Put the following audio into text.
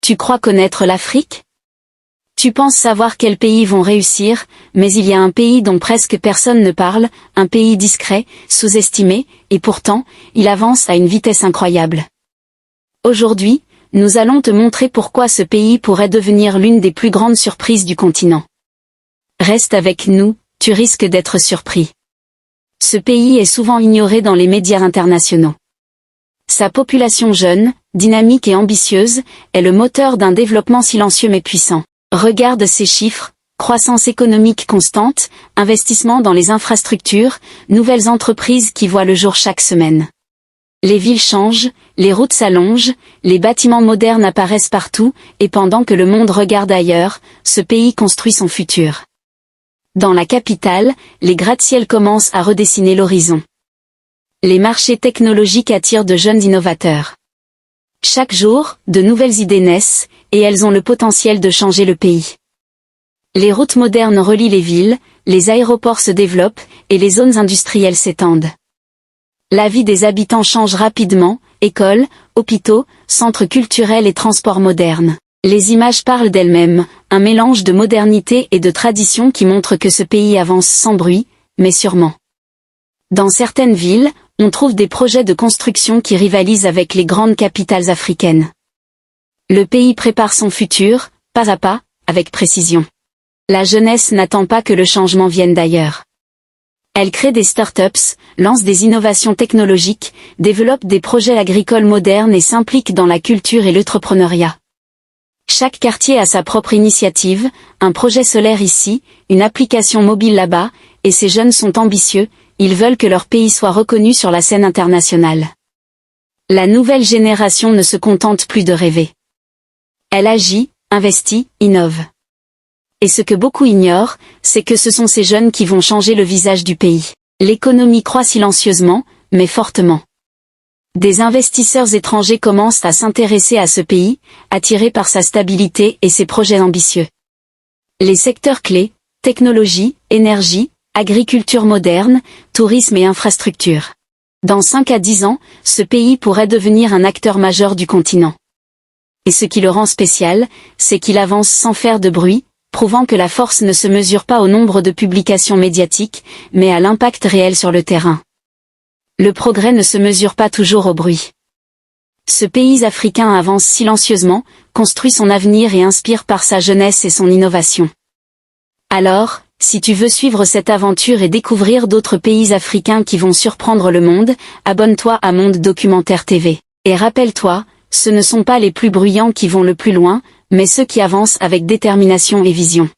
Tu crois connaître l'Afrique? Tu penses savoir quels pays vont réussir, mais il y a un pays dont presque personne ne parle, un pays discret, sous-estimé, et pourtant, il avance à une vitesse incroyable. Aujourd'hui, nous allons te montrer pourquoi ce pays pourrait devenir l'une des plus grandes surprises du continent. Reste avec nous, tu risques d'être surpris. Ce pays est souvent ignoré dans les médias internationaux. Sa population jeune, dynamique et ambitieuse, est le moteur d'un développement silencieux mais puissant. Regarde ces chiffres, croissance économique constante, investissement dans les infrastructures, nouvelles entreprises qui voient le jour chaque semaine. Les villes changent, les routes s'allongent, les bâtiments modernes apparaissent partout, et pendant que le monde regarde ailleurs, ce pays construit son futur. Dans la capitale, les gratte-ciels commencent à redessiner l'horizon. Les marchés technologiques attirent de jeunes innovateurs. Chaque jour, de nouvelles idées naissent, et elles ont le potentiel de changer le pays. Les routes modernes relient les villes, les aéroports se développent, et les zones industrielles s'étendent. La vie des habitants change rapidement, écoles, hôpitaux, centres culturels et transports modernes. Les images parlent d'elles-mêmes, un mélange de modernité et de tradition qui montre que ce pays avance sans bruit, mais sûrement. Dans certaines villes, on trouve des projets de construction qui rivalisent avec les grandes capitales africaines. Le pays prépare son futur, pas à pas, avec précision. La jeunesse n'attend pas que le changement vienne d'ailleurs. Elle crée des start-ups, lance des innovations technologiques, développe des projets agricoles modernes et s'implique dans la culture et l'entrepreneuriat. Chaque quartier a sa propre initiative, un projet solaire ici, une application mobile là-bas, et ces jeunes sont ambitieux, ils veulent que leur pays soit reconnu sur la scène internationale. La nouvelle génération ne se contente plus de rêver. Elle agit, investit, innove. Et ce que beaucoup ignorent, c'est que ce sont ces jeunes qui vont changer le visage du pays. L'économie croît silencieusement, mais fortement. Des investisseurs étrangers commencent à s'intéresser à ce pays, attirés par sa stabilité et ses projets ambitieux. Les secteurs clés, technologie, énergie, agriculture moderne, tourisme et infrastructures. Dans 5 à 10 ans, ce pays pourrait devenir un acteur majeur du continent. Et ce qui le rend spécial, c'est qu'il avance sans faire de bruit, prouvant que la force ne se mesure pas au nombre de publications médiatiques, mais à l'impact réel sur le terrain. Le progrès ne se mesure pas toujours au bruit. Ce pays africain avance silencieusement, construit son avenir et inspire par sa jeunesse et son innovation. Alors, si tu veux suivre cette aventure et découvrir d'autres pays africains qui vont surprendre le monde, abonne-toi à Monde Documentaire TV. Et rappelle-toi, ce ne sont pas les plus bruyants qui vont le plus loin, mais ceux qui avancent avec détermination et vision.